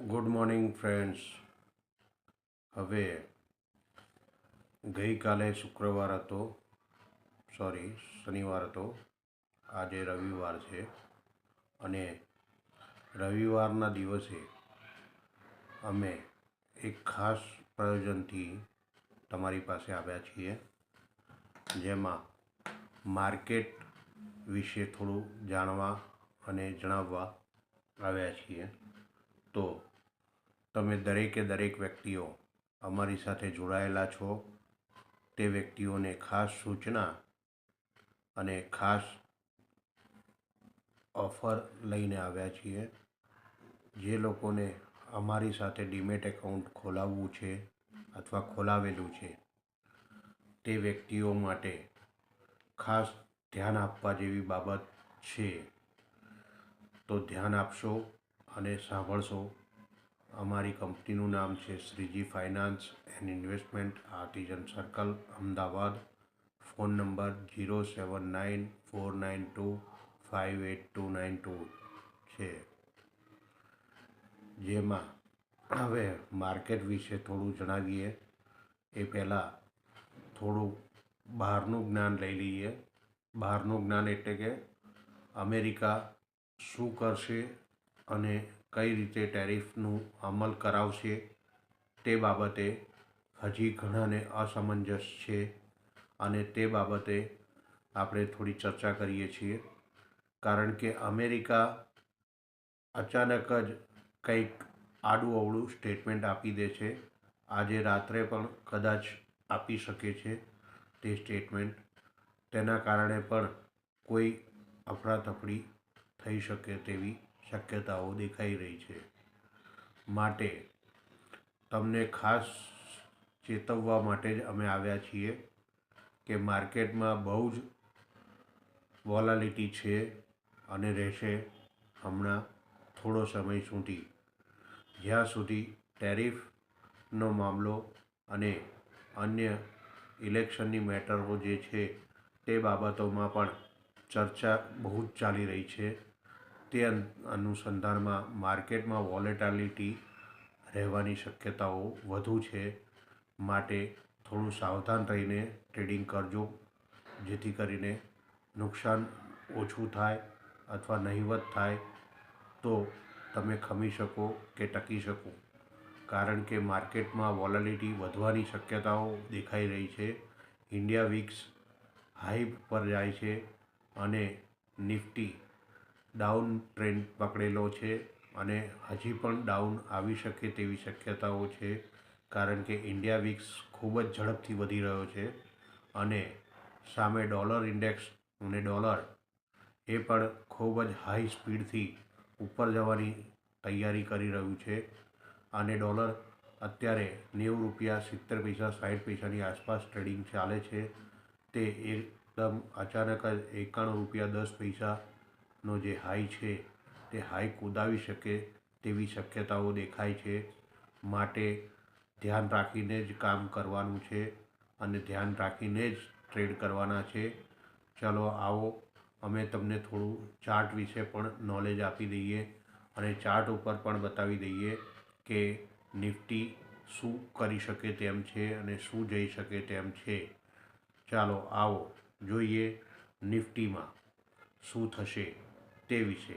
Good morning friends. હવે ગઈકાલે શનિવાર હતો. આજે રવિવાર છે અને રવિવારના દિવસે અમે એક ખાસ પ્રયોજનથી તમારી પાસે આવ્યા છીએ, જેમાં માર્કેટ વિશે થોડું જાણવા અને જણાવવા આવ્યા છીએ. તો તમે દરેક વ્યક્તિઓ અમારી સાથે જોડાયેલા છો તે વ્યક્તિઓને ખાસ સૂચના અને ખાસ ઓફર લઈને આવ્યા છીએ. જે લોકોને અમારી સાથે ડીમેટ એકાઉન્ટ ખોલાવવું છે અથવા ખોલાવેલું છે તે વ્યક્તિઓ માટે ખાસ ધ્યાન આપવા જેવી બાબત છે. તો ધ્યાન આપશો અને સાંભળશો. અમારી કંપનીનું નામ છે Shriji finance and investment, artisan circle, Ahmedabad. Phone number 07949258292 છે. જેમાં હવે માર્કેટ વિશે થોડું જણાવીએ એ પહેલાં થોડું બહારનું જ્ઞાન લઈ લઈએ. બહારનું જ્ઞાન એટલે કે અમેરિકા શું કરશે અને કઈ રીતે ટેરિફનું અમલ કરાવશે તે બાબતે હજી ઘણાને અસમંજસ છે અને તે બાબતે આપણે થોડી ચર્ચા કરીએ છીએ. કારણ કે અમેરિકા અચાનક જ કંઈક આડું અવળું સ્ટેટમેન્ટ આપી દે છે. આજે રાત્રે પણ કદાચ આપી શકે છે તે સ્ટેટમેન્ટ. તેના કારણે પણ કોઈ અફડાતફડી થઈ શકે તેવી શક્યતાઓ દેખાઈ રહી છે. માટે તમને ખાસ ચેતવવા માટે જ અમે આવ્યા છીએ કે માર્કેટમાં બહુ જ વોલાલિટી છે અને રહેશે હમણાં થોડો સમય સુધી, જ્યાં સુધી ટેરિફનો મામલો અને અન્ય ઇલેક્શનની મેટરો જે છે તે બાબતોમાં પણ ચર્ચા બહુ જ ચાલી રહી છે. તે અનુસંધાનમાં માર્કેટમાં વોલેટાલિટી રહેવાની શક્યતાઓ વધુ છે. માટે થોડું સાવધાન રહીને ટ્રેડિંગ કરજો, જેથી કરીને નુકસાન ઓછું થાય અથવા નહિવત થાય તો તમે ખમી શકો કે ટકી શકો. કારણ કે માર્કેટમાં વોલેટિલિટી વધવાની શક્યતાઓ દેખાઈ રહી છે. ઇન્ડિયા વિક્સ હાઈ પર જાય છે અને નિફ્ટી ડાઉન ટ્રેન્ડ પકડેલો છે અને હજી પણ ડાઉન આવી શકે તેવી શક્યતાઓ છે. કારણ કે ઇન્ડિયા વિક્સ ખૂબ જ ઝડપથી વધી રહ્યો છે અને સામે ડોલર ઇન્ડેક્સ અને ડોલર એ પણ ખૂબ જ હાઈ સ્પીડથી ઉપર જવાની તૈયારી કરી રહ્યું છે. અને ડોલર અત્યારે ₹90.70 ₹60ની આસપાસ ટ્રેડિંગ ચાલે છે. તે એકદમ અચાનક જ ₹91.10નો જે હાઈ છે તે હાઈ કૂદાવી શકે તેવી શક્યતાઓ દેખાય છે. માટે ધ્યાન રાખીને જ કામ કરવાનું છે અને ધ્યાન રાખીને જ ટ્રેડ કરવાના છે. ચલો આવો અમે તમને થોડું ચાર્ટ વિશે પણ નોલેજ આપી દઈએ અને ચાર્ટ ઉપર પણ બતાવી દઈએ કે નિફ્ટી શું કરી શકે તેમ છે અને શું જઈ શકે તેમ છે. ચાલો આવો જોઈએ નિફ્ટીમાં શું થશે તે વિશે.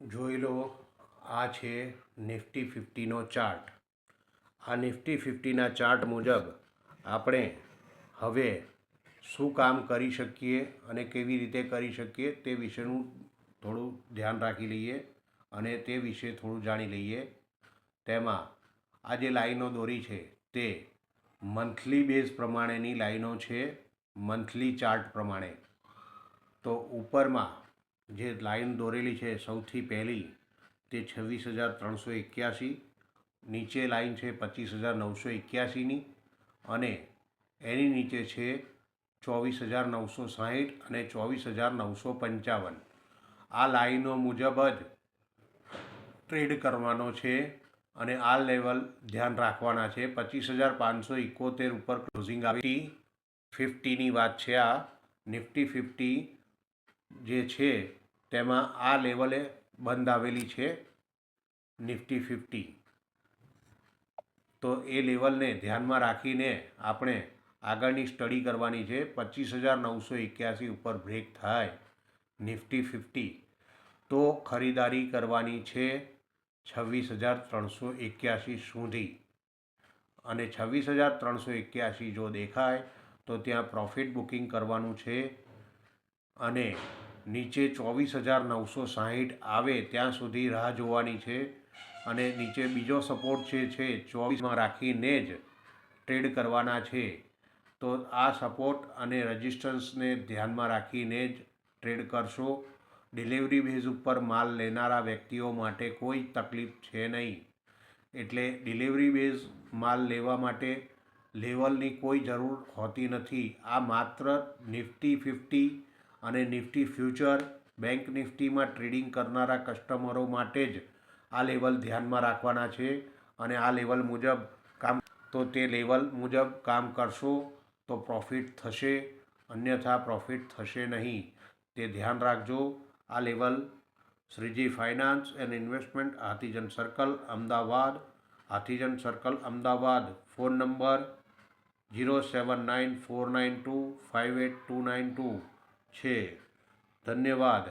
જોઈ લો, આ છે નિફ્ટી 50નો ચાર્ટ. આ નિફ્ટી 50ના ચાર્ટ મુજબ આપણે હવે શું કામ કરી શકીએ અને કેવી રીતે કરી શકીએ તે વિશેનું થોડું ધ્યાન રાખી લઈએ અને તે વિશે થોડું જાણી લઈએ. તેમાં આ જે લાઈનો દોરી છે તે મંથલી બેઝ પ્રમાણેની લાઈનો છે, મંથલી ચાર્ટ પ્રમાણે. તો ઉપરમાં જે લાઈન દોરેલી છે સૌથી પહેલી તે 26,381, નીચે લાઈન છે 25,981ની અને એની નીચે છે 24,960 અને 24,955. આ લાઈનો મુજબ જ ટ્રેડ કરવાનો છે અને આ લેવલ ધ્યાન રાખવાના છે. 25,571 ઉપર ક્લોઝિંગ આવી 50ની વાત છે આ. નિફ્ટી 50 જે છે તેમાં આ લેવલે બંધ આવેલી છે નિફ્ટી 50. તો એ લેવલને ધ્યાનમાં રાખીને આપણે આગળની સ્ટડી કરવાની છે. 25,981 ઉપર બ્રેક થાય નિફ્ટી 50 તો ખરીદારી કરવાની છે 26,381 સુધી, અને 26,381 જો દેખાય તો ત્યાં પ્રોફિટ બુકિંગ કરવાનું છે, અને નીચે 24,960 આવે ત્યાં સુધી રાહ જોવાની છે, અને નીચે બીજો સપોર્ટ જે છે 24માં રાખીને જ ટ્રેડ કરવાના છે. તો આ સપોર્ટ અને રેઝિસ્ટન્સને ધ્યાનમાં રાખીને જ ટ્રેડ કરશો. ડિલિવરી બેઝ ઉપર માલ લેનારા વ્યક્તિઓ માટે કોઈ તકલીફ છે નહીં, એટલે ડિલિવરી બેઝ માલ લેવા માટે લેવલની કોઈ જરૂર હોતી નથી. આ માત્ર નિફ્ટી 50 અને નિફ્ટી ફ્યુચર, બેંક નિફ્ટીમાં ટ્રેડિંગ કરનારા કસ્ટમરો માટે જ આ લેવલ ધ્યાનમાં રાખવાના છે, અને આ લેવલ મુજબ તે લેવલ મુજબ કામ કરશો તો પ્રોફિટ થશે, અન્યથા પ્રોફિટ થશે નહીં. તે ધ્યાન રાખજો. આ level Shriji finance and investment, Hathijan circle, Ahmedabad. Hathijan circle, Ahmedabad. Phone number 07949258292 છે. ધન્યવાદ.